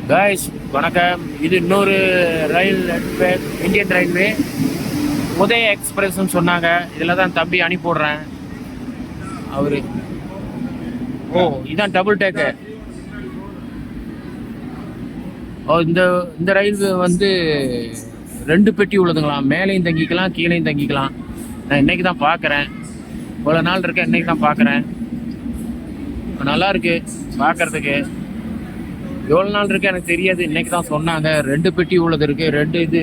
Guys வணக்கம். இது இன்னொரு ரயில் இந்தியன் ரயில்வே உதய எக்ஸ்பிரஸ்ன்னு சொன்னாங்க. இதில் தான் தம்பி அனுப்பிவிட்றேன். அவரு இதான் டபுள் டேக்கு. இந்த இந்த ரயில் வந்து 2 பெட்டி உள்ளதுங்களாம். மேலேயும் தங்கிக்கலாம், கீழேயும் தங்கிக்கலாம். நான் இன்னைக்கு தான் பார்க்குறேன். இவ்வளோ நாள் இருக்கேன், இன்னைக்கு தான் பார்க்குறேன். நல்லா இருக்கு பார்க்கறதுக்கு. எவ்வளோ நாள் இருக்கு எனக்கு தெரியாது, இன்னைக்கு தான் சொன்னாங்க. 2 பெட்டி உள்ளது இருக்கு. 2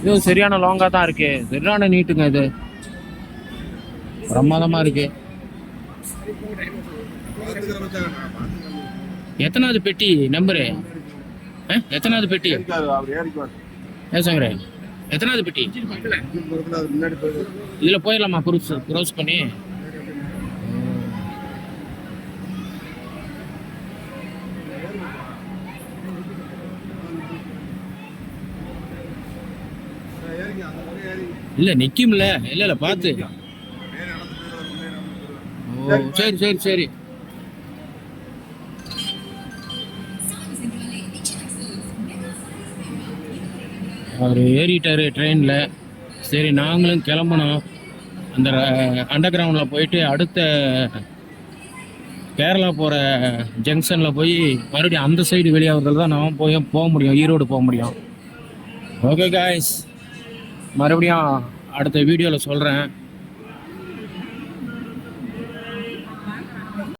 இதுவும் சரியான லாங்காக தான் இருக்கு. சரியான நீட்டுங்க. இது பிரமாதமா இருக்கு. எத்தனாவது பெட்டி நம்பரு? எத்தனாவது பெட்டி ஏசங்கரே? எத்தனாவது பெட்டி? இதுல போயிடலாமா க்ரோஸ் பண்ணி? இல்ல நிக்கும்ல. இல்ல பார்த்து. ஓ சரி சரி சரி. அவர் ஏறிட்டாரு ட்ரெயின்ல. சரி நாங்களும் கிளம்பணும். அந்த அண்டர் கிரவுண்டில் போயிட்டு அடுத்த கேரளா போகிற ஜங்ஷனில் போய் மறுபடியும் அந்த சைடு வெளியாகிறதுல தான் நான் போக முடியும். ஈரோடு போக முடியும். ஓகே காய்ஸ், மறுபடியும் அடுத்த வீடியோவில் சொல்கிறேன்.